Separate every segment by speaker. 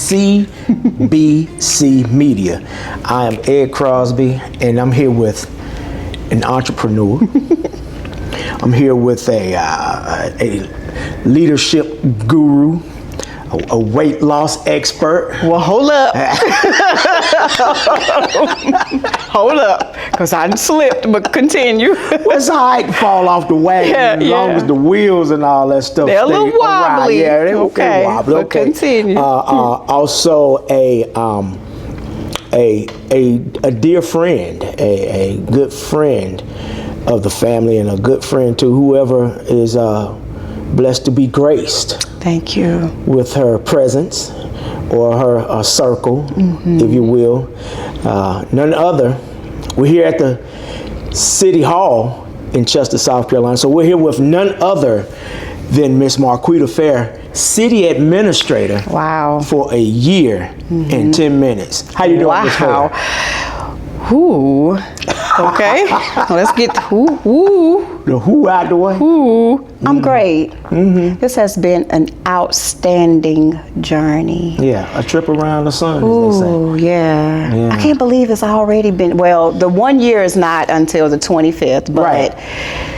Speaker 1: CBC Media. I am Ed Crosby, and I'm here with an entrepreneur. I'm here with a leadership guru, a weight loss expert.
Speaker 2: Well, hold up. Hold up, because I done slipped, but continue.
Speaker 1: Well, it's all right to fall off the wagon as long as the wheels and all that stuff
Speaker 2: They're a little wobbly.
Speaker 1: Yeah, they're okay. Wobbly.
Speaker 2: But continue.
Speaker 1: Also a dear friend, a good friend of the family, and a good friend to whoever is blessed to be graced.
Speaker 2: Thank you.
Speaker 1: With her presence or her circle, if you will. None other. We're here at the City Hall in Chester, South Carolina. So we're here with none other than Miss Marquita Fair, City Administrator.
Speaker 2: Wow.
Speaker 1: For a year and 10 minutes. How you doing, Miss Fair?
Speaker 2: Who? Okay, let's get the who
Speaker 1: out the way.
Speaker 2: I'm great. This has been an outstanding journey.
Speaker 1: Yeah, a trip around the sun, as they say.
Speaker 2: Yeah. I can't believe it's already been, well, the 1 year is not until the 25th, but
Speaker 1: right.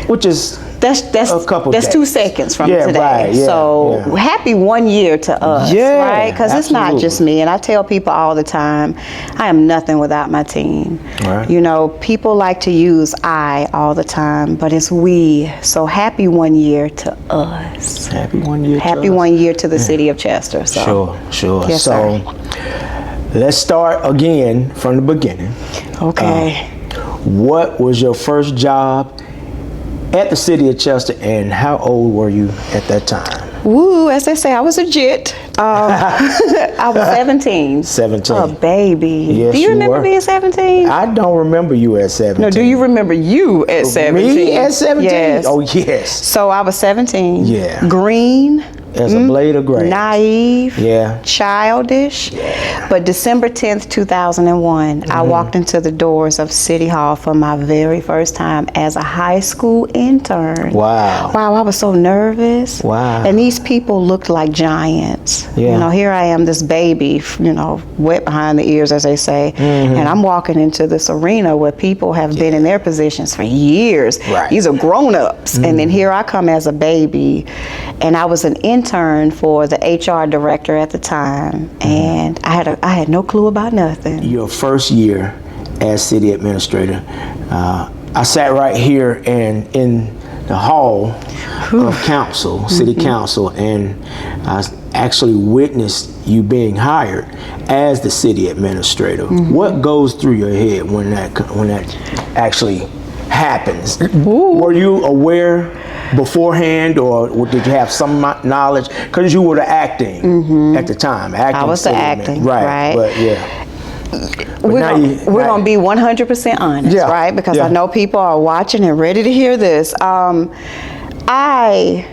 Speaker 1: Which is
Speaker 2: that's
Speaker 1: a couple
Speaker 2: that's
Speaker 1: days.
Speaker 2: 2 seconds from today.
Speaker 1: Right,
Speaker 2: so happy 1 year to us, right? Because it's not just me, and I tell people all the time, I am nothing without my team.
Speaker 1: Right.
Speaker 2: You know, people like to use I all the time, but it's we. So happy 1 year to us.
Speaker 1: Happy 1 year.
Speaker 2: Happy 1 year to the city of Chester. So.
Speaker 1: Sure.
Speaker 2: Yes,
Speaker 1: so let's start again from the beginning.
Speaker 2: Okay.
Speaker 1: What was your first job at the city of Chester, and how old were you at that time?
Speaker 2: Woo, as they say, I was a jit. I was 17.
Speaker 1: 17.
Speaker 2: A baby.
Speaker 1: Yes,
Speaker 2: do you remember me at 17?
Speaker 1: I don't remember you at 17.
Speaker 2: No, do you remember you at 17?
Speaker 1: Me at 17?
Speaker 2: Yes.
Speaker 1: Oh, yes.
Speaker 2: So I was 17.
Speaker 1: Yeah.
Speaker 2: Green.
Speaker 1: As a blade of grass.
Speaker 2: Naive.
Speaker 1: Yeah.
Speaker 2: Childish. Yeah. But December 10th, 2001, I walked into the doors of City Hall for my very first time as a high school intern.
Speaker 1: Wow.
Speaker 2: Wow, I was so nervous.
Speaker 1: Wow.
Speaker 2: And these people looked like giants.
Speaker 1: Yeah.
Speaker 2: You know, here I am, this baby, you know, wet behind the ears, as they say. And I'm walking into this arena where people have been in their positions for years.
Speaker 1: Right.
Speaker 2: These are grown-ups. And then here I come as a baby. And I was an intern for the HR director at the time. And I had no clue about nothing.
Speaker 1: Your first year as city administrator, I sat right here and in the hall of council, city council, and I actually witnessed you being hired as the city administrator. What goes through your head when that actually happens? Were you aware beforehand, or did you have some knowledge? Because you were the acting at the time.
Speaker 2: I was the acting, right?
Speaker 1: But
Speaker 2: we're going to be 100% honest, right? Because I know people are watching and ready to hear this. I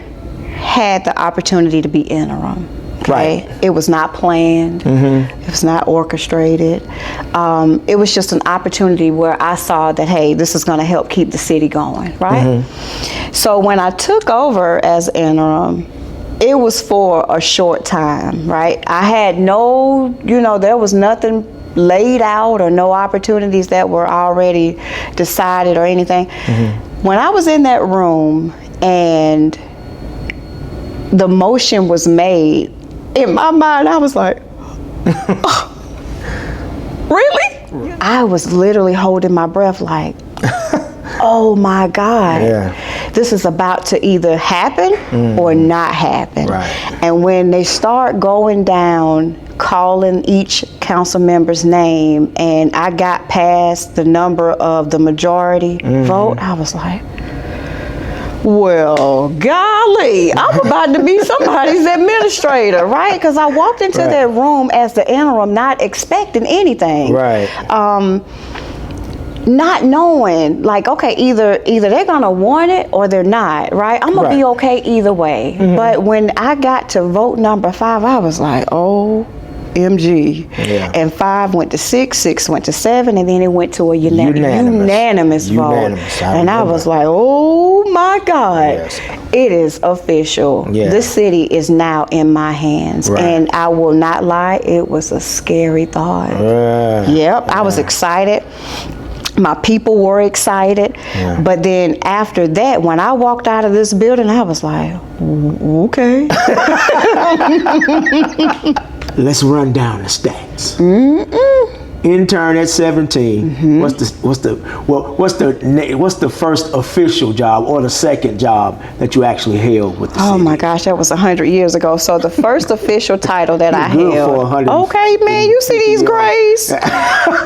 Speaker 2: had the opportunity to be interim. Okay? It was not planned. It was not orchestrated. It was just an opportunity where I saw that, hey, this is going to help keep the city going, right? So when I took over as interim, it was for a short time, right? I had no, there was nothing laid out or no opportunities that were already decided or anything. When I was in that room and the motion was made, in my mind, I was like, oh, really? I was literally holding my breath like, oh my God. This is about to either happen or not happen. And when they start going down, calling each council member's name, and I got past the number of the majority vote, I was like, well, golly, I'm about to be somebody's administrator, right? Because I walked into that room as the interim, not expecting anything. Not knowing, like, okay, either they're gonna want it or they're not, right? I'm gonna be okay either way. But when I got to vote number 5, I was like, oh OMG.
Speaker 1: Yeah.
Speaker 2: And 5 went to 6, 6 went to 7, and then it went to a unanimous vote.
Speaker 1: Unanimous.
Speaker 2: And I was like, oh my God,
Speaker 1: Yes.
Speaker 2: it is official.
Speaker 1: Yeah.
Speaker 2: This city is now in my hands.
Speaker 1: Right.
Speaker 2: And I will not lie, it was a scary thought. Yep, I was excited. My people were excited.
Speaker 1: Yeah.
Speaker 2: But then after that, when I walked out of this building, I was like, okay.
Speaker 1: Let's run down the stats. Intern at 17. What's the first official job or the second job that you actually held with the city?
Speaker 2: Oh my gosh, that was 100 years ago. So the first official title that I
Speaker 1: Good
Speaker 2: held.
Speaker 1: for 100.
Speaker 2: Okay, man, you see these grades?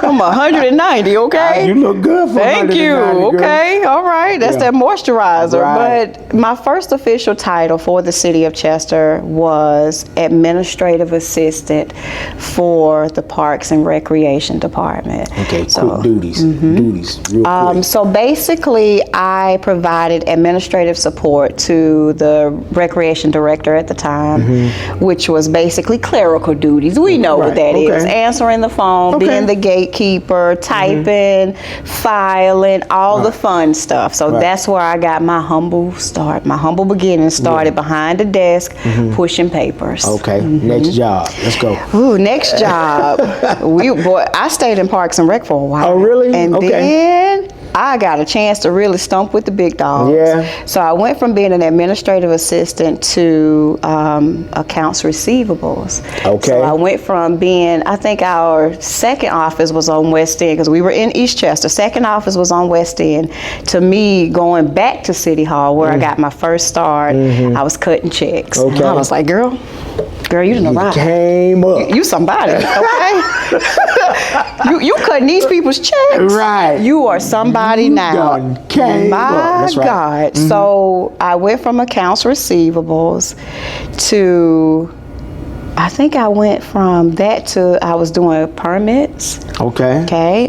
Speaker 2: I'm 190. Okay.
Speaker 1: You look good for
Speaker 2: Thank you.
Speaker 1: 190, girl.
Speaker 2: Okay. All right. That's
Speaker 1: Yeah.
Speaker 2: that moisturizer.
Speaker 1: Right.
Speaker 2: But my first official title for the city of Chester was administrative assistant for the Parks and Recreation Department.
Speaker 1: Okay,
Speaker 2: So,
Speaker 1: quick duties. Duties, real quick.
Speaker 2: so basically, I provided administrative support to the recreation director at the time, which was basically clerical duties. We know what that is.
Speaker 1: Okay.
Speaker 2: Answering the phone,
Speaker 1: Okay.
Speaker 2: being the gatekeeper, typing, filing, all the fun stuff. So that's where I got my humble start. My humble beginning started behind the desk, pushing papers.
Speaker 1: Okay, next job. Let's go.
Speaker 2: Ooh, next job. I stayed in Parks and Rec for a while.
Speaker 1: Oh, really?
Speaker 2: And
Speaker 1: Okay.
Speaker 2: then I got a chance to really stump with the big dogs.
Speaker 1: Yeah.
Speaker 2: So I went from being an administrative assistant to accounts receivables.
Speaker 1: Okay.
Speaker 2: So I went from being, I think our second office was on West End, because we were in East Chester. Second office was on West End, to me going back to City Hall where I got my first start. I was cutting checks.
Speaker 1: Okay.
Speaker 2: And I was like, girl, you didn't arrive.
Speaker 1: Came up.
Speaker 2: You somebody, okay? you cutting these people's checks.
Speaker 1: Right.
Speaker 2: You are somebody now.
Speaker 1: done came up.
Speaker 2: My
Speaker 1: That's right.
Speaker 2: God. So I went from accounts receivables to, I think I went from that to, I was doing permits.
Speaker 1: Okay.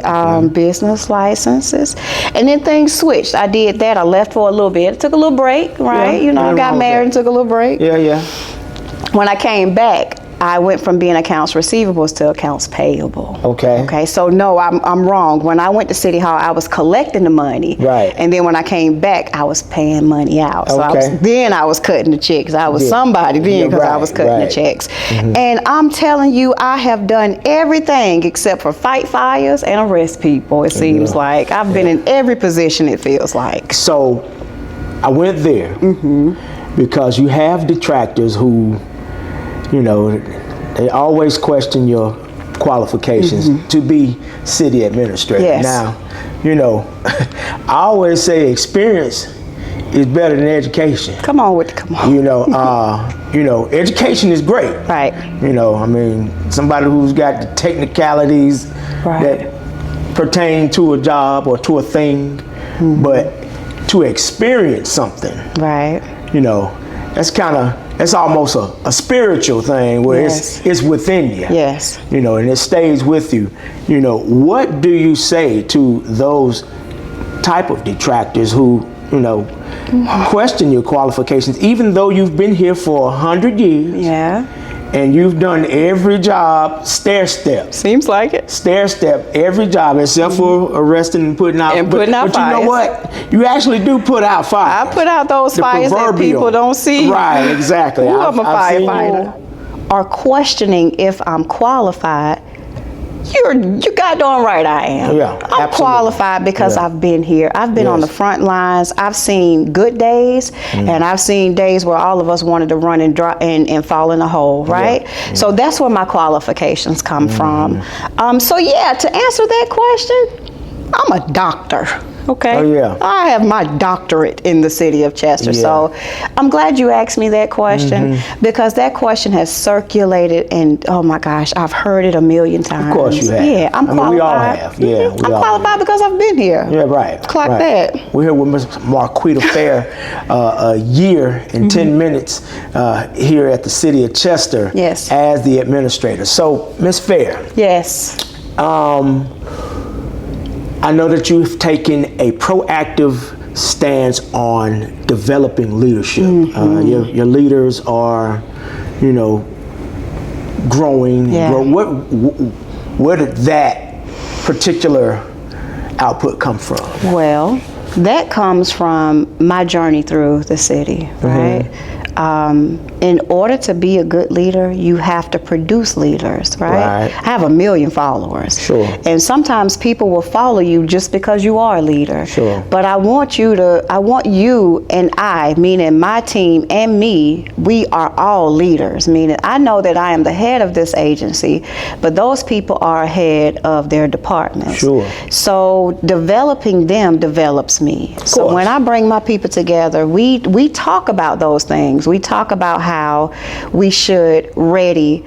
Speaker 2: Business licenses, and then things switched. I did that. I left for a little bit. It took a little break, right?
Speaker 1: Yeah,
Speaker 2: You know, I
Speaker 1: nothing
Speaker 2: got
Speaker 1: wrong with
Speaker 2: married
Speaker 1: that.
Speaker 2: and took a little break.
Speaker 1: Yeah.
Speaker 2: When I came back, I went from being accounts receivables to accounts payable.
Speaker 1: Okay.
Speaker 2: Okay, so no, I'm wrong. When I went to City Hall, I was collecting the money.
Speaker 1: Right.
Speaker 2: And then when I came back, I was paying money out. So
Speaker 1: Okay.
Speaker 2: I was cutting the checks. I was
Speaker 1: Yeah.
Speaker 2: somebody then,
Speaker 1: Yeah,
Speaker 2: because I was cutting the
Speaker 1: right.
Speaker 2: checks. And I'm telling you, I have done everything except for fight fires and arrest people, it seems like. I've been in every position, it feels like.
Speaker 1: So I went there because you have detractors who, you know, they always question your qualifications to be city administrator.
Speaker 2: Yes.
Speaker 1: Now, you know, I always say experience is better than education.
Speaker 2: Come on.
Speaker 1: You know, education is great.
Speaker 2: Right.
Speaker 1: You know, I mean, somebody who's got the technicalities
Speaker 2: Right.
Speaker 1: that pertain to a job or to a thing, but to experience something,
Speaker 2: Right.
Speaker 1: you know, that's almost a spiritual thing where
Speaker 2: Yes.
Speaker 1: it's within you.
Speaker 2: Yes.
Speaker 1: You know, and it stays with you. You know, what do you say to those type of detractors who, you know, question your qualifications, even though you've been here for 100 years
Speaker 2: Yeah.
Speaker 1: and you've done every job stair step?
Speaker 2: Seems like it.
Speaker 1: Stair step every job except for arresting and putting out.
Speaker 2: And putting out
Speaker 1: but you know
Speaker 2: fires.
Speaker 1: what? You actually do put out fires.
Speaker 2: I put out those
Speaker 1: The
Speaker 2: fires that
Speaker 1: proverbial.
Speaker 2: people don't see.
Speaker 1: Right, exactly.
Speaker 2: Ooh, I'm a
Speaker 1: I've seen
Speaker 2: firefighter.
Speaker 1: you.
Speaker 2: Are questioning if I'm qualified. You goddamn right I am.
Speaker 1: Yeah,
Speaker 2: I'm
Speaker 1: absolutely.
Speaker 2: qualified because
Speaker 1: Yeah.
Speaker 2: I've been here. I've been on the
Speaker 1: Yes.
Speaker 2: front lines. I've seen good days, and I've seen days where all of us wanted to run and drop and fall in a hole, right? So that's where my qualifications come from. So yeah, to answer that question, I'm a doctor. Okay.
Speaker 1: Oh, yeah.
Speaker 2: I have my doctorate in the city of Chester.
Speaker 1: Yeah.
Speaker 2: So I'm glad you asked me that question, because that question has circulated, and oh my gosh, I've heard it a million times.
Speaker 1: Of course you have.
Speaker 2: Yeah, I'm
Speaker 1: I mean,
Speaker 2: qualified.
Speaker 1: we all have. Yeah, we
Speaker 2: I'm
Speaker 1: all
Speaker 2: qualified because I've been here.
Speaker 1: Yeah, right.
Speaker 2: Clock
Speaker 1: right.
Speaker 2: that.
Speaker 1: We're here with Ms. Marquita Fair, a year and 10 minutes here at the city of Chester
Speaker 2: Yes.
Speaker 1: as the administrator. So, Ms. Fair,
Speaker 2: Yes.
Speaker 1: I know that you've taken a proactive stance on developing leadership. Your leaders are, you know, growing.
Speaker 2: Yeah.
Speaker 1: Where did that particular output come from?
Speaker 2: Well, that comes from my journey through the city, right? In order to be a good leader, you have to produce leaders, right? I have 1 million followers.
Speaker 1: Sure.
Speaker 2: And sometimes people will follow you just because you are a leader.
Speaker 1: Sure.
Speaker 2: But I want you and I, meaning my team and me, we are all leaders, meaning I know that I am the head of this agency, but those people are head of their departments.
Speaker 1: Sure.
Speaker 2: So developing them develops me. So when I bring my people together, we talk about those things. We talk about how we should ready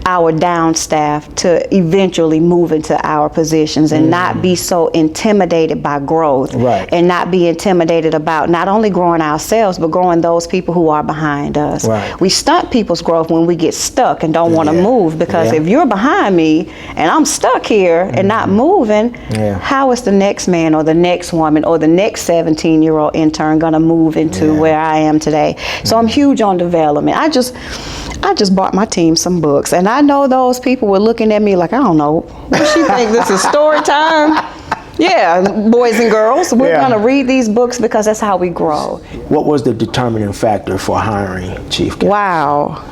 Speaker 2: our down staff to eventually move into our positions and not be so intimidated by growth,
Speaker 1: right,
Speaker 2: and not be intimidated about not only growing ourselves but growing those people who are behind us.
Speaker 1: Right.
Speaker 2: We stunt people's growth when we get stuck and don't want to move, because if you're behind me and I'm stuck here and not moving, how is the next man or the next woman or the next 17-year-old intern gonna move into where I am today? So I'm huge on development. I just bought my team some books, and I know those people were looking at me like, I don't know, what she think this is story time? Yeah, boys and girls, we're gonna read these books because that's how we grow.
Speaker 1: What was the determining factor for hiring Chief Counsel?
Speaker 2: Wow.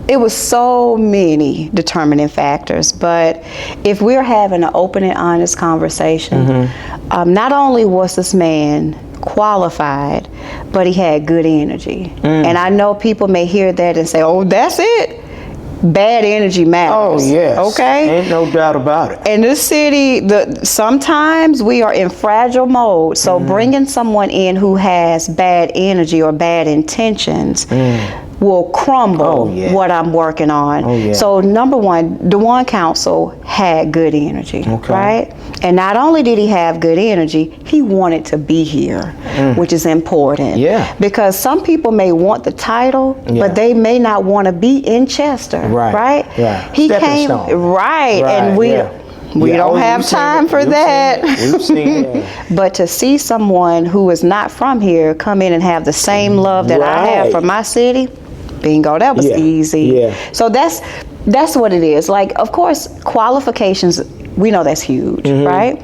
Speaker 2: It was so many determining factors, but if we're having an open and honest conversation, not only was this man qualified, but he had good energy. And I know people may hear that and say, oh, that's it. Bad energy matters.
Speaker 1: Oh, yes.
Speaker 2: Okay?
Speaker 1: Ain't no doubt about it.
Speaker 2: In this city, sometimes we are in fragile mode, so bringing someone in who has bad energy or bad intentions will crumble what I'm working on. So number one, Dewan Council had good energy, right? And not only did he have good energy, he wanted to be here, which is important. Because some people may want the title, but they may not want to be in Chester, right? He came, and we don't have time for that.
Speaker 1: We've seen it.
Speaker 2: But to see someone who is not from here come in and have the same love that I have for my city, bingo, that was easy. So that's what it is. Like, of course, qualifications, we know that's huge, right?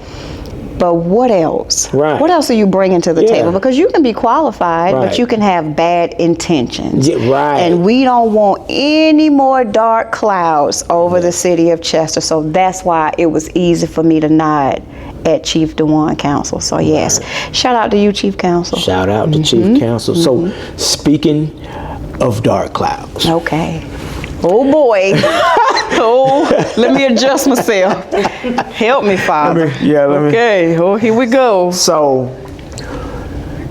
Speaker 2: But what else? What else are you bringing to the table? Because you can be qualified, but you can have bad intentions. And we don't want any more dark clouds over the city of Chester. So that's why it was easy for me to nod at Chief Dewan Council. So yes, shout out to you, Chief Counsel.
Speaker 1: Shout out to Chief Counsel. So speaking of dark clouds.
Speaker 2: Okay. Oh boy. Oh, let me adjust myself. Help me, Father. Okay, oh, here we go.
Speaker 1: So,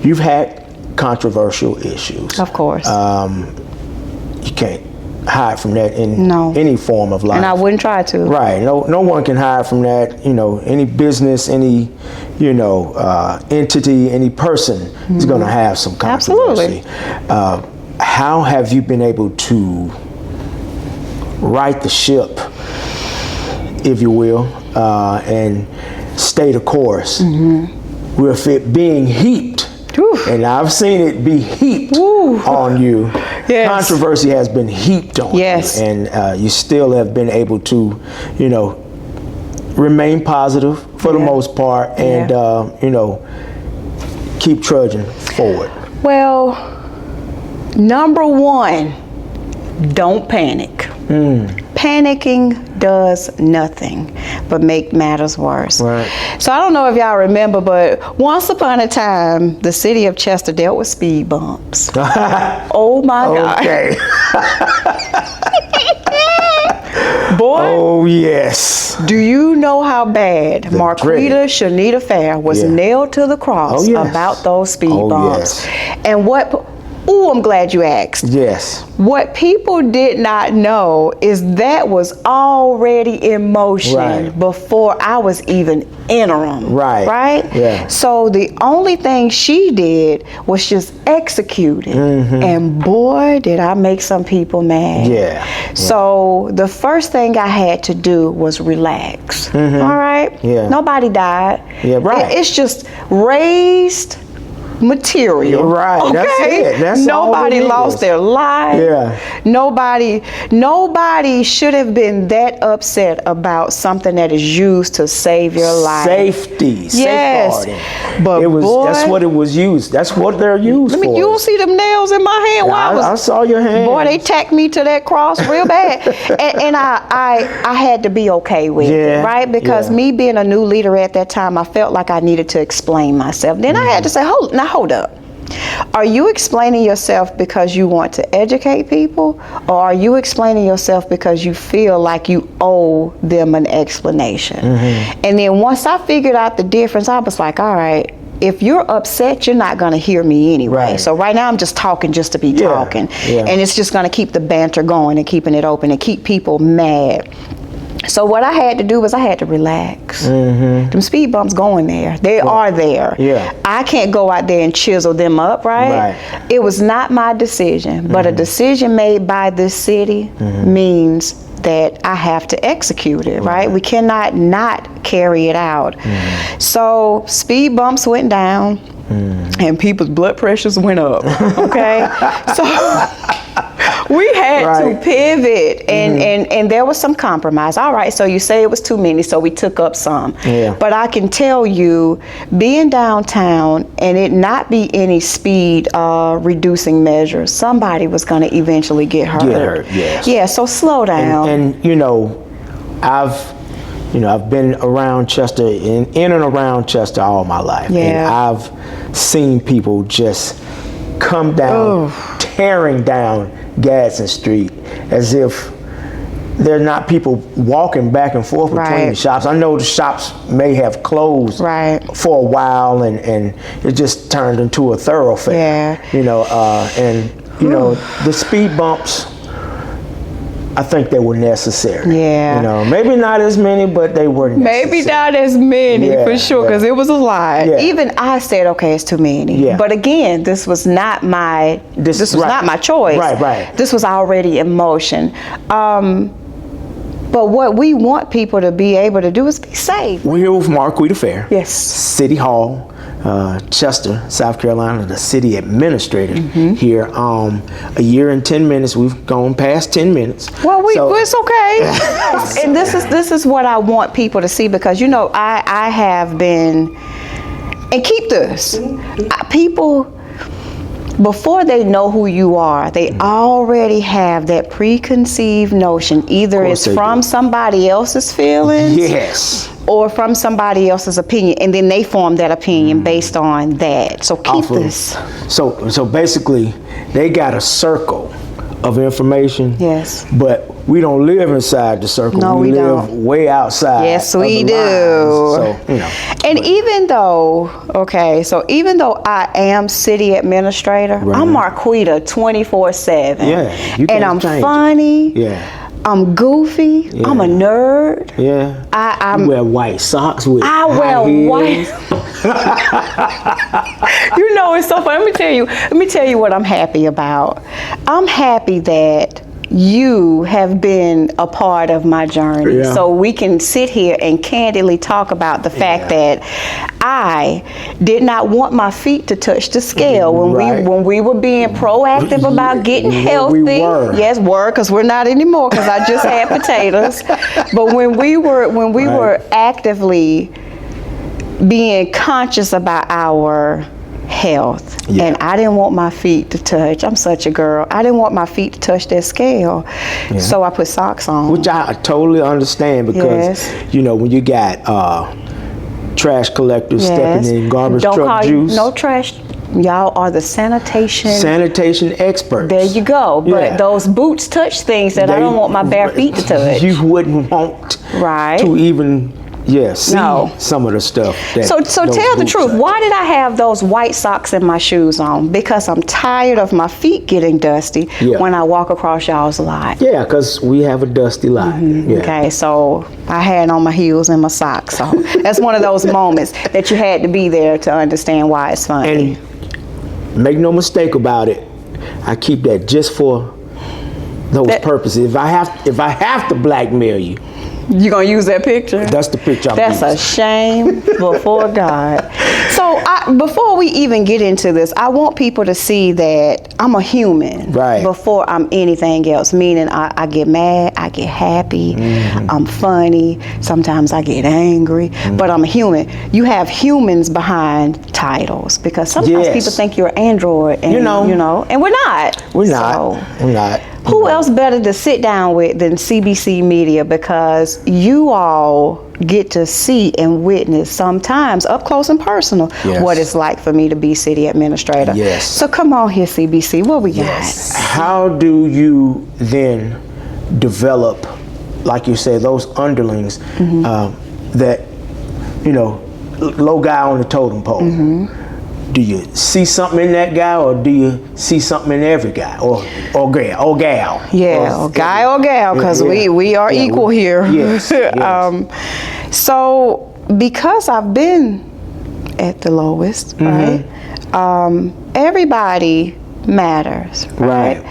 Speaker 1: you've had controversial issues.
Speaker 2: Of course.
Speaker 1: You can't hide from that in any form of life.
Speaker 2: And I wouldn't try to.
Speaker 1: Right. No one can hide from that. You know, any business, any, entity, any person is going to have some controversy.
Speaker 2: Absolutely.
Speaker 1: How have you been able to right the ship, if you will, and stay the course with it being heaped? And I've seen it be heaped on you. Controversy has been heaped on you, and you still have been able to, remain positive for the most part, and keep trudging forward.
Speaker 2: Well, number one, don't panic. Panicking does nothing but make matters worse. So I don't know if y'all remember, but once upon a time, the city of Chester dealt with speed bumps. Oh my God. Boy.
Speaker 1: Oh yes.
Speaker 2: Do you know how bad Marquita Shanita Fair was nailed to the cross about those speed bumps? And what? Oh, I'm glad you asked. What people did not know is that was already in motion before I was even interim. So the only thing she did was just execute it. And boy, did I make some people mad. So the first thing I had to do was relax. All right? Nobody died. It's just raised material.
Speaker 1: Right.
Speaker 2: Okay?
Speaker 1: That's it. That's
Speaker 2: nobody
Speaker 1: all it
Speaker 2: lost
Speaker 1: is.
Speaker 2: their life.
Speaker 1: Yeah.
Speaker 2: Nobody should have been that upset about something that is used to save your life.
Speaker 1: Safety.
Speaker 2: Yes.
Speaker 1: Safeguarding.
Speaker 2: But
Speaker 1: that's what it was used. That's what they're used for.
Speaker 2: You don't see them nails in my hand.
Speaker 1: I saw your hand.
Speaker 2: Boy, they tacked me to that cross real bad. and I had to be okay with it, right? Because me being a new leader at that time, I felt like I needed to explain myself. Then I had to say, hold up. Are you explaining yourself because you want to educate people, or are you explaining yourself because you feel like you owe them an explanation? And then once I figured out the difference, I was like, all right, if you're upset, you're not going to hear me anyway.
Speaker 1: Right.
Speaker 2: So right now I'm just talking just to be talking.
Speaker 1: Yeah.
Speaker 2: And it's just going to keep the banter going and keeping it open and keep people mad. So what I had to do was I had to relax. Them speed bumps going there. They are there.
Speaker 1: Yeah.
Speaker 2: I can't go out there and chisel them up, right? It was not my decision, but a decision made by this city means that I have to execute it, right? We cannot not carry it out. So speed bumps went down and people's blood pressures went up, okay? So we had to pivot, and there was some compromise. All right, so you say it was too many, so we took up some. But I can tell you, being downtown and it not be any speed reducing measures, somebody was going to eventually get hurt.
Speaker 1: Yes.
Speaker 2: Yeah, so slow down.
Speaker 1: And I've been around Chester, in and around Chester all my life. And I've seen people just come down, tearing down Gadsden Street as if they're not people walking back and forth between the shops. I know the shops may have closed for a while, and it just turned into a thoroughfare. The speed bumps, I think they were necessary. Maybe not as many, but they were necessary.
Speaker 2: Maybe not as many, for sure, because it was a lot. Even I said, okay, it's too many. But again, this was not my not my choice. This was already in motion. But what we want people to be able to do is be safe.
Speaker 1: We're here with Marquita Fair.
Speaker 2: Yes.
Speaker 1: City Hall, Chester, South Carolina, the city administrator here. A year and 10 minutes. We've gone past 10 minutes.
Speaker 2: Well, it's okay. And this is what I want people to see, because I have been, and keep this. People, before they know who you are, they already have that preconceived notion. Either it's from somebody else's feelings, or from somebody else's opinion, and then they form that opinion based on that. So keep this.
Speaker 1: So basically, they got a circle of information.
Speaker 2: Yes.
Speaker 1: But we don't live inside the circle.
Speaker 2: No, we
Speaker 1: live
Speaker 2: don't.
Speaker 1: way outside.
Speaker 2: Yes, we do.
Speaker 1: So,
Speaker 2: And even though I am city administrator, I'm Marquita 24/7.
Speaker 1: Yeah.
Speaker 2: And I'm funny.
Speaker 1: Yeah.
Speaker 2: I'm goofy.
Speaker 1: Yeah.
Speaker 2: I'm a nerd.
Speaker 1: Yeah.
Speaker 2: I
Speaker 1: you wear white socks with
Speaker 2: I wear white. It's so funny. Let me tell you what I'm happy about. I'm happy that you have been a part of my journey, so we can sit here and candidly talk about the fact that I did not want my feet to touch the scale when we were being proactive about getting healthy. Yes, because we're not anymore, because I just had potatoes. But when we were actively being conscious about our health, and I didn't want my feet to touch. I'm such a girl. I didn't want my feet to touch that scale, so I put socks on.
Speaker 1: Which I totally understand, because when you got trash collectors stepping in garbage truck juice.
Speaker 2: No trash. Y'all are the sanitation
Speaker 1: experts.
Speaker 2: There you go. But those boots touch things that I don't want my bare feet to touch.
Speaker 1: You wouldn't want to even see some of the stuff.
Speaker 2: So tell the truth. Why did I have those white socks and my shoes on? Because I'm tired of my feet getting dusty when I walk across y'all's lot.
Speaker 1: Yeah, because we have a dusty lot.
Speaker 2: Okay, so I had on my heels and my socks. So that's one of those moments that you had to be there to understand why it's funny.
Speaker 1: And make no mistake about it, I keep that just for those purposes. If I have to blackmail you,
Speaker 2: you gonna use that picture?
Speaker 1: That's the picture I'm
Speaker 2: That's
Speaker 1: using.
Speaker 2: a shame before God. So So before we even get into this, I want people to see that I'm a human before I'm anything else. Meaning I get mad, I get happy, I'm funny, sometimes I get angry, but I'm a human. You have humans behind titles because sometimes people think you're an android, and and we're not.
Speaker 1: We're not.
Speaker 2: Who else better to sit down with than CBC Media, because you all get to see and witness sometimes up close and personal what it's like for me to be city administrator.
Speaker 1: Yes.
Speaker 2: So come on here, CBC, what we got?
Speaker 1: How do you then develop, like you said, those underlings that, low guy on the totem pole? Do you see something in that guy, or do you see something in every guy, or gal, or gal?
Speaker 2: Yeah, or guy or gal, because we are equal here.
Speaker 1: Yes.
Speaker 2: So because I've been at the lowest, right? Everybody matters, right?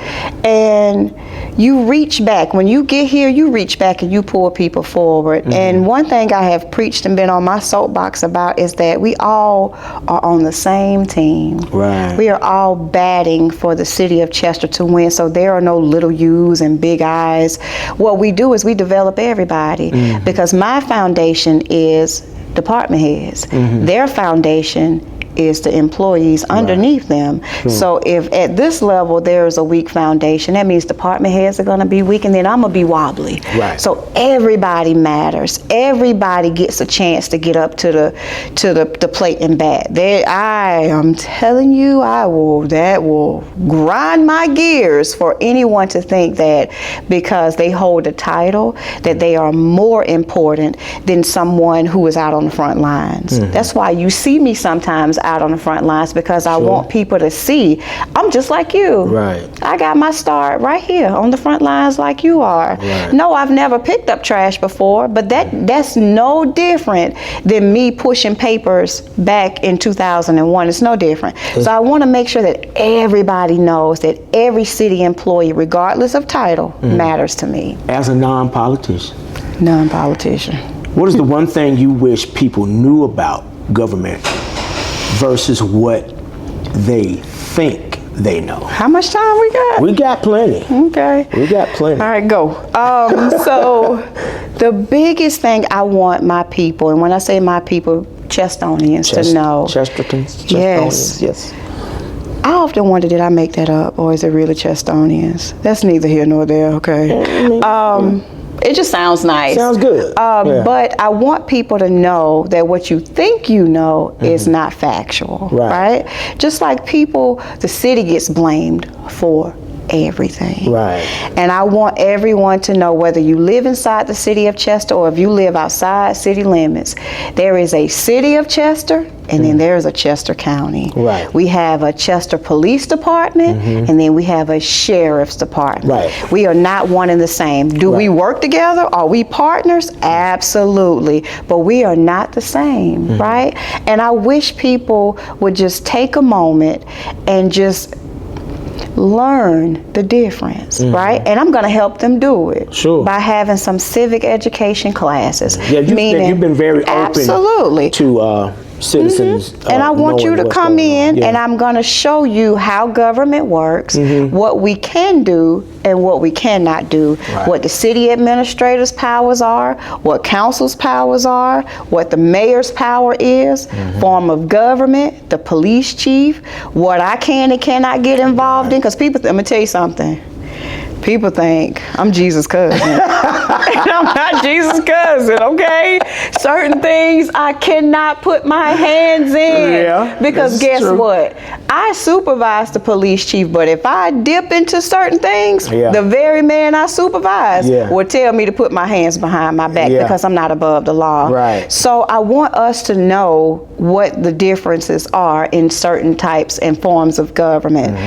Speaker 2: And you reach back. When you get here, you reach back and you pull people forward. And one thing I have preached and been on my soapbox about is that we all are on the same team.
Speaker 1: Right.
Speaker 2: We are all batting for the city of Chester to win, so there are no little U's and big I's. What we do is we develop everybody, because my foundation is department heads. Their foundation is the employees underneath them. So if at this level there's a weak foundation, that means department heads are going to be weak, and then I'm going to be wobbly. So everybody matters. Everybody gets a chance to get up to the plate and bat. I am telling you, that will grind my gears for anyone to think that because they hold a title that they are more important than someone who is out on the front lines. That's why you see me sometimes out on the front lines, because I want people to see I'm just like you. I got my start right here on the front lines like you are. No, I've never picked up trash before, but that's no different than me pushing papers back in 2001. It's no different. So I want to make sure that everybody knows that every city employee, regardless of title, matters to me.
Speaker 1: As a non-politician.
Speaker 2: What
Speaker 1: is the one thing you wish people knew about government versus what they think they know?
Speaker 2: How much time we got?
Speaker 1: We got plenty.
Speaker 2: Okay.
Speaker 1: We got plenty.
Speaker 2: All right, go. So the biggest thing I want my people, and when I say my people, Chestonians, to know.
Speaker 1: Chestertons.
Speaker 2: Yes. I often wonder, did I make that up, or is it really Chestonians? That's neither here nor there, okay? It just sounds nice.
Speaker 1: Sounds good.
Speaker 2: But I want people to know that what you think you know is not factual, right? Just like the city gets blamed for everything. And I want everyone to know, whether you live inside the city of Chester or if you live outside city limits, there is a city of Chester, and then there's a Chester County. We have a Chester Police Department, and then we have a Sheriff's Department. We are not one and the same. Do we work together? Are we partners? Absolutely. But we are not the same, right? And I wish people would just take a moment and just learn the difference, right? And I'm going to help them do it by having some civic education classes.
Speaker 1: You've been very open to citizens.
Speaker 2: And I want you to come in, and I'm going to show you how government works, what we can do and what we cannot do, what the city administrator's powers are, what council's powers are, what the mayor's power is, form of government, the police chief, what I can and cannot get involved in. Because people, let me tell you something. People think I'm Jesus' cousin. And I'm not Jesus' cousin, okay? Certain things I cannot put my hands in. Because guess what? I supervise the police chief, but if I dip into certain things, the very man I supervise will tell me to put my hands behind my back because I'm not above the law. So I want us to know what the differences are in certain types and forms of government.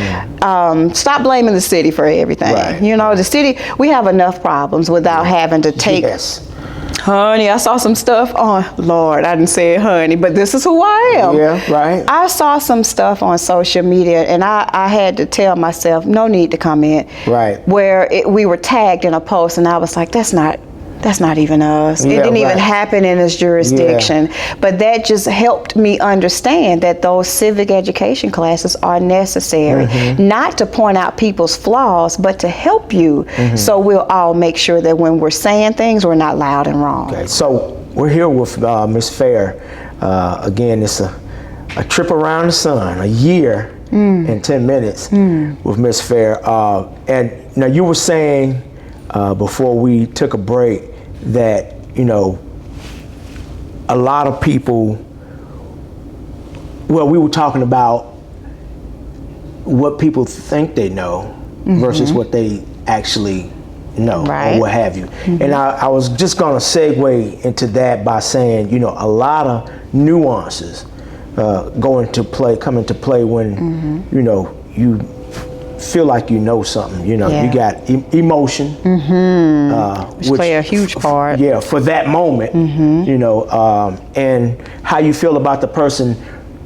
Speaker 2: Stop blaming the city for everything. You know, the city, we have enough problems without having to take, honey, I saw some stuff on, Lord, I didn't say it, honey, but this is who I am. I saw some stuff on social media, and I had to tell myself, no need to comment. Where we were tagged in a post, and I was like, that's not that's not even us. It
Speaker 1: Yeah,
Speaker 2: didn't even
Speaker 1: right.
Speaker 2: happen in this jurisdiction. But that just helped me understand that those civic education classes are necessary, not to point out people's flaws, but to help you. So we'll all make sure that when we're saying things, we're not loud and wrong.
Speaker 1: Okay, so we're here with Ms. Fair. Again, it's a trip around the sun, a year in 10 minutes with Ms. Fair. And now you were saying before we took a break that, you know, a lot of people, well, we were talking about what people think they know versus what they actually know,
Speaker 2: Right.
Speaker 1: or what have you. And I was just going to segue into that by saying, you know, a lot of nuances come into play when, you know, you feel like you know something. You know,
Speaker 2: Yeah.
Speaker 1: you got emotion,
Speaker 2: Which play a huge part.
Speaker 1: yeah, for that moment, you know, and how you feel about the person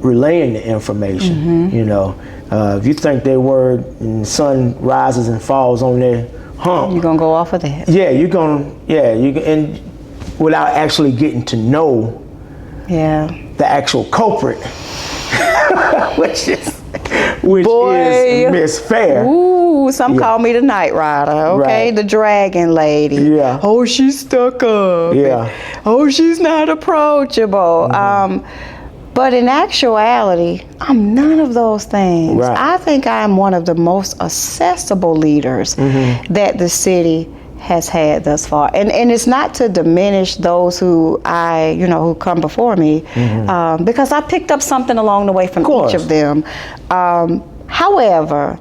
Speaker 1: relaying the information. You know, if you think their word and the sun rises and falls on their hump,
Speaker 2: You're gonna go off of that.
Speaker 1: yeah, you and without actually getting to know
Speaker 2: Yeah.
Speaker 1: the actual culprit, which is
Speaker 2: Boy.
Speaker 1: Miss Fair.
Speaker 2: Ooh, some call me the Night Rider, okay?
Speaker 1: Right.
Speaker 2: The Dragon Lady.
Speaker 1: Yeah.
Speaker 2: Oh, she's stuck up.
Speaker 1: Yeah.
Speaker 2: Oh, she's not approachable. But in actuality, I'm none of those things.
Speaker 1: Right.
Speaker 2: I think I am one of the most accessible leaders that the city has had thus far. And it's not to diminish those who who come before me, because I picked up something along the way from
Speaker 1: course.
Speaker 2: each of them. However,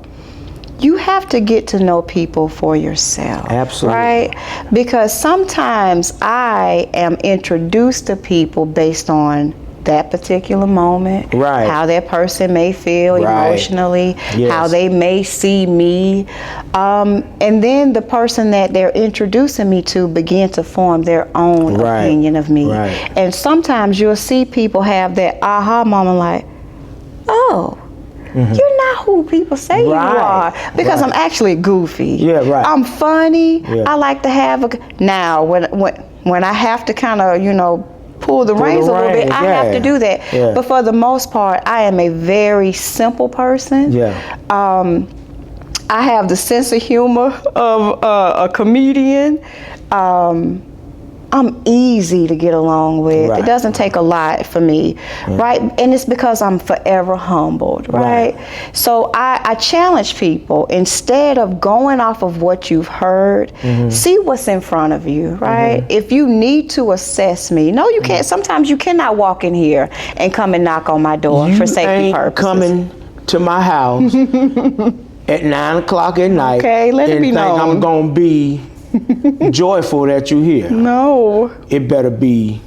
Speaker 2: you have to get to know people for yourself.
Speaker 1: Absolutely.
Speaker 2: Right? Because sometimes I am introduced to people based on that particular moment,
Speaker 1: Right.
Speaker 2: how that person may feel
Speaker 1: Right.
Speaker 2: emotionally,
Speaker 1: Yes.
Speaker 2: how they may see me, and then the person that they're introducing me to begin to form their own
Speaker 1: Right.
Speaker 2: opinion of me.
Speaker 1: Right.
Speaker 2: And sometimes you'll see people have that aha moment like, oh, you're not who people say you
Speaker 1: Right.
Speaker 2: are, because
Speaker 1: Right.
Speaker 2: I'm actually goofy.
Speaker 1: Yeah, right.
Speaker 2: I'm funny.
Speaker 1: Yeah.
Speaker 2: I like to have now when I have to kind of pull the reins a little bit,
Speaker 1: reins,
Speaker 2: I have to do that.
Speaker 1: Yeah.
Speaker 2: But for the most part, I am a very simple person.
Speaker 1: Yeah.
Speaker 2: I have the sense of humor of a comedian. I'm easy to get along with.
Speaker 1: Right.
Speaker 2: It doesn't take a lot for me, right? And it's because I'm forever humbled, right? So I challenge people, instead of going off of what you've heard, see what's in front of you, right? If you need to assess me, no, you can't. Sometimes you cannot walk in here and come and knock on my door for safety
Speaker 1: ain't
Speaker 2: purposes.
Speaker 1: coming to my house at 9 o'clock at night.
Speaker 2: Okay, let it
Speaker 1: and
Speaker 2: be
Speaker 1: think
Speaker 2: known.
Speaker 1: I'm gonna be joyful that you're here.
Speaker 2: No.
Speaker 1: It better be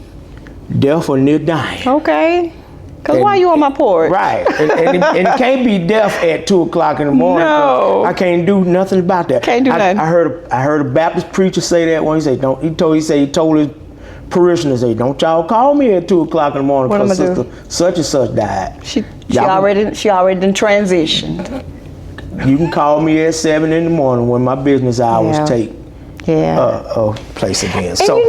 Speaker 1: death or near dying.
Speaker 2: Okay. Because why
Speaker 1: And-
Speaker 2: you on my porch?
Speaker 1: Right, and it can't be death at 2 o'clock in the morning. 'Cause
Speaker 2: No.
Speaker 1: I can't do nothing about that.
Speaker 2: Can't do nothing.
Speaker 1: I heard a Baptist preacher say that one. He told his parishioners, "Hey, don't y'all call me at 2 o'clock in the morning
Speaker 2: What
Speaker 1: because
Speaker 2: I'ma do?
Speaker 1: sister such and such died.
Speaker 2: She
Speaker 1: Y'all-
Speaker 2: already done transitioned.
Speaker 1: You can call me at 7 in the morning when my business hours
Speaker 2: Yeah.
Speaker 1: take place again."
Speaker 2: And
Speaker 1: So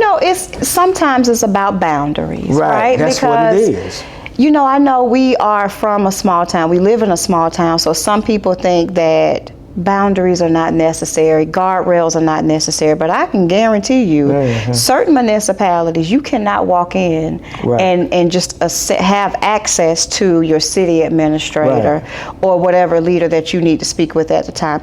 Speaker 2: sometimes it's about boundaries, right?
Speaker 1: that's
Speaker 2: because,
Speaker 1: what it is.
Speaker 2: I know we are from a small town. We live in a small town, so some people think that boundaries are not necessary, guardrails are not necessary, but I can guarantee you, certain municipalities, you cannot walk in
Speaker 1: Right.
Speaker 2: and just have access to your city administrator or whatever leader that you need to speak with at the time.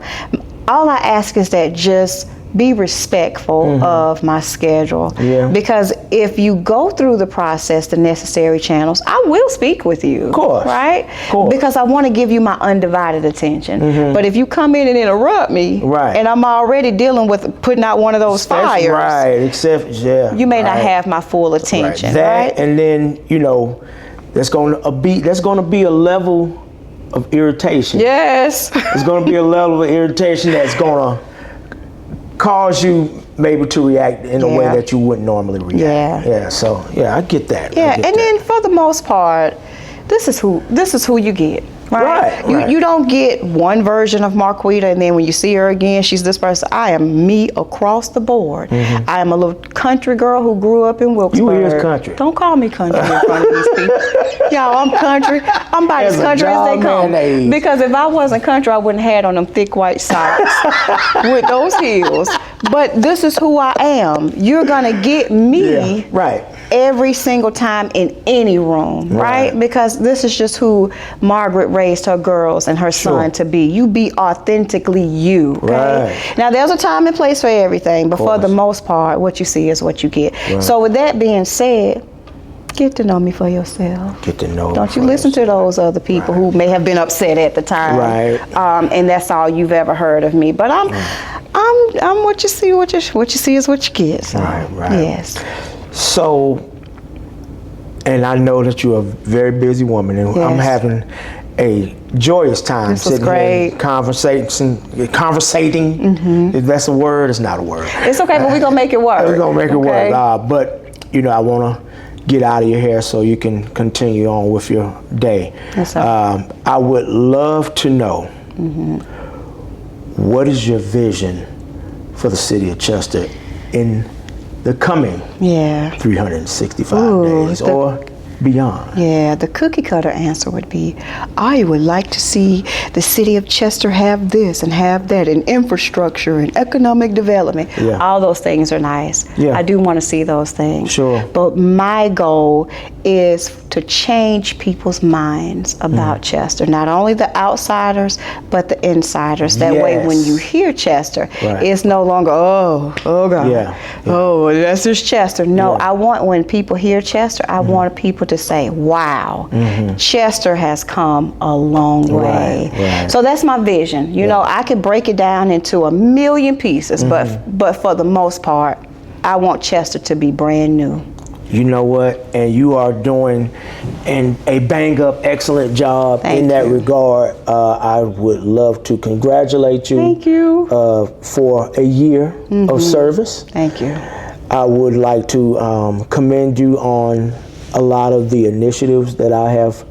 Speaker 2: All I ask is that just be respectful of my schedule.
Speaker 1: Yeah.
Speaker 2: Because if you go through the process, the necessary channels, I will speak with you.
Speaker 1: Of course.
Speaker 2: Right?
Speaker 1: Of course.
Speaker 2: Because I want to give you my undivided attention. But if you come in and interrupt me,
Speaker 1: Right.
Speaker 2: and I'm already dealing with putting out one of those fires,
Speaker 1: Right, except
Speaker 2: you may not
Speaker 1: right.
Speaker 2: have my full attention.
Speaker 1: That,
Speaker 2: Right?
Speaker 1: and then there's going to be a level of irritation.
Speaker 2: Yes.
Speaker 1: There's going to be a level of irritation that's going to cause you maybe to react in a way
Speaker 2: Yeah.
Speaker 1: that you wouldn't normally react.
Speaker 2: Yeah.
Speaker 1: So I get that.
Speaker 2: Yeah, and then for the most part, this is who you get. right? You don't get one version of Marquita, and then when you see her again, she's this person. I am me across the board. I am a little country girl who grew up in Wilkesburg.
Speaker 1: You is country.
Speaker 2: Don't call me country in front of these people. Y'all, I'm country. I'm about as country as they come. Because if I wasn't country, I wouldn't have had on them thick white socks with those heels. But this is who I am. You're gonna get me every single time in any room, right? Because this is just who Margaret raised her girls and her son to be. You be authentically you, okay? Now there's a time and place for everything, but for the most part, what you see is what you get. So with that being said, get to know me for yourself.
Speaker 1: Get to know.
Speaker 2: Don't you listen to those other people who may have been upset at the time, and that's all you've ever heard of me. But I'm what you see. What you see is what you get. So, yes.
Speaker 1: So, and I know that you're a very busy woman, and I'm having a joyous time sitting here conversating. If that's a word, it's not a word.
Speaker 2: It's okay, but we're gonna make it work.
Speaker 1: We're gonna make it work. But you know, I want to get out of your hair so you can continue on with your day.
Speaker 2: Yes,
Speaker 1: I would love to know what is your vision for the city of Chester in the coming 365 days or beyond?
Speaker 2: Yeah, the cookie cutter answer would be, I would like to see the city of Chester have this and have that, and infrastructure and economic development. All those things are nice. I do want to see those things. But my goal is to change people's minds about Chester. Not only the outsiders, but the insiders. That way when you hear Chester, it's no longer, oh God, oh, that's just Chester. No, I want when people hear Chester, I want people to say, wow, Chester has come a long way. So that's my vision. You know, I could break it down into a million pieces, but for the most part, I want Chester to be brand new.
Speaker 1: You know what? And you are doing a bang-up, excellent job in that regard. I would love to congratulate you.
Speaker 2: Thank you.
Speaker 1: For a year of service.
Speaker 2: Thank you.
Speaker 1: I would like to commend you on a lot of the initiatives that I have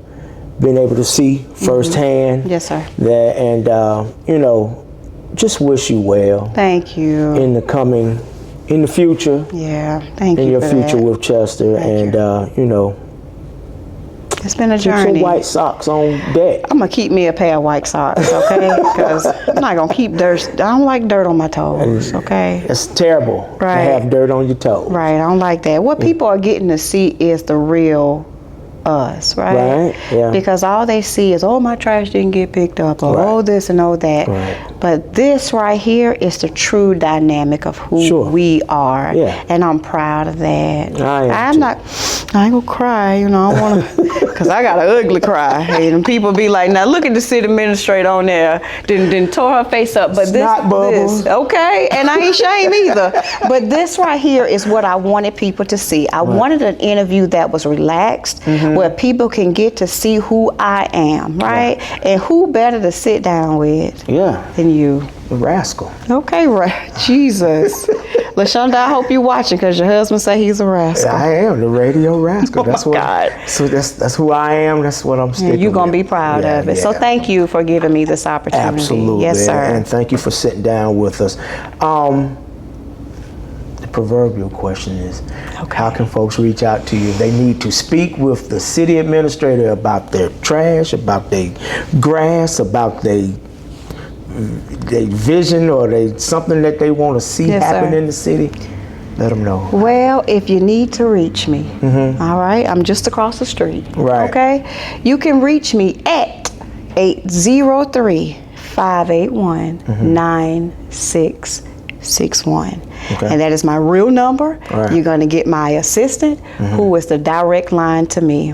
Speaker 1: been able to see firsthand.
Speaker 2: Yes, sir.
Speaker 1: And you know, just wish you well.
Speaker 2: Thank you.
Speaker 1: In the future.
Speaker 2: Thank you.
Speaker 1: In your future with Chester, and you know,
Speaker 2: it's been a
Speaker 1: keep
Speaker 2: journey.
Speaker 1: some white socks on deck.
Speaker 2: I'm gonna keep me a pair of white socks, okay? Because I'm not gonna keep dirt. I don't like dirt on my toes, okay?
Speaker 1: It's terrible to have dirt on your toes.
Speaker 2: I don't like that. What people are getting to see is the real us, because all they see is, oh, my trash didn't get picked up, or oh, this and oh, that. But this right here is the true dynamic of who we are, and I'm proud of that. I ain't gonna cry, you know. I wanna, cause I got an ugly cry, and people be like, now look at the city administrator on there, didn't tore her face up, but this, okay, and I ain't shame either. But this right here is what I wanted people to see. I wanted an interview that was relaxed, where people can get to see who I am, and who better to sit down with than you.
Speaker 1: The rascal.
Speaker 2: Okay, Jesus. LaShonda, I hope you're watching, because your husband say he's a rascal.
Speaker 1: I am the radio rascal. That's so that's who I am. That's what I'm sticking with.
Speaker 2: You're going to be proud of it. So thank you for giving me this opportunity.
Speaker 1: Absolutely.
Speaker 2: Yes, sir.
Speaker 1: And thank you for sitting down with us. The proverbial question is, how can folks reach out to you? They need to speak with the city administrator about their trash, about their grass, about their vision, or something that they want to see happen in the city. Let them know.
Speaker 2: Well, if you need to reach me, all right, I'm just across the street. Okay, you can reach me at 803-581-9661. And that is my real number. You're going to get my assistant, who is the direct line to me,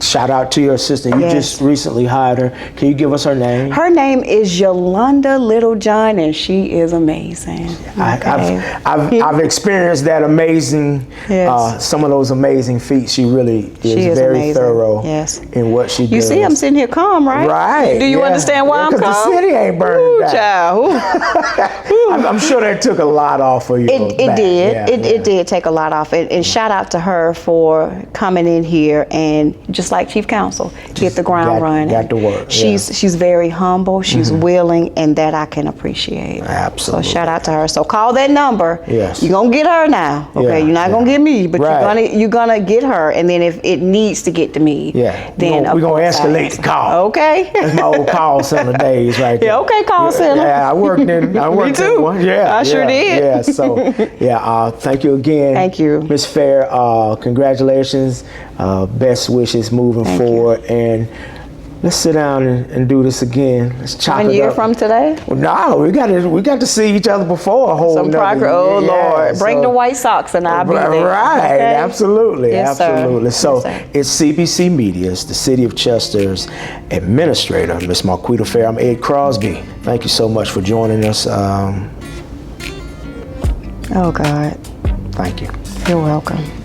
Speaker 1: Shout out to your assistant. You just recently hired her. Can you give us her name?
Speaker 2: Her name is Yolanda Littlejohn, and she is amazing.
Speaker 1: I've experienced that amazing, some of those amazing feats. She really is very amazing. Thorough in what she does.
Speaker 2: You see, I'm sitting here calm, right? Do you understand why I'm calm?
Speaker 1: Because the city ain't burning down.
Speaker 2: Child.
Speaker 1: I'm sure that took a lot off of you.
Speaker 2: It did. It did take a lot off. And shout out to her for coming in here and just just like Chief Counsel, hit the ground running.
Speaker 1: Got to work.
Speaker 2: She's very humble. She's willing, and that I can appreciate.
Speaker 1: Absolutely.
Speaker 2: So shout out to her. So call that number.
Speaker 1: Yes.
Speaker 2: You're gonna get her now. Okay.
Speaker 1: Yeah,
Speaker 2: You're not gonna get me, but
Speaker 1: Right.
Speaker 2: you're gonna get her. And then if it needs to get to me, then
Speaker 1: we're gonna escalate the call.
Speaker 2: Okay.
Speaker 1: That's my old call center days right there.
Speaker 2: Yeah. Okay. Call center.
Speaker 1: Yeah, I worked in.
Speaker 2: Me too.
Speaker 1: In one. Yeah,
Speaker 2: I sure did.
Speaker 1: Yeah. So thank you again.
Speaker 2: Thank you,
Speaker 1: Ms. Fair. Congratulations. Best wishes moving forward, and let's sit down and do this again. Let's chop it up.
Speaker 2: 1 year from today?
Speaker 1: Well, no, we got to see each other before a whole.
Speaker 2: Some progress. Oh Lord, bring the white socks and I'll be there.
Speaker 1: Right,
Speaker 2: okay?
Speaker 1: Absolutely,
Speaker 2: yes,
Speaker 1: absolutely.
Speaker 2: Sir.
Speaker 1: So
Speaker 2: Yes,
Speaker 1: it's CBC Media's, the City of Chester's administrator, Ms. Marquita Fair. I'm Ed Crosby. Thank you so much for joining us.
Speaker 2: Oh God.
Speaker 1: Thank you.
Speaker 2: You're welcome.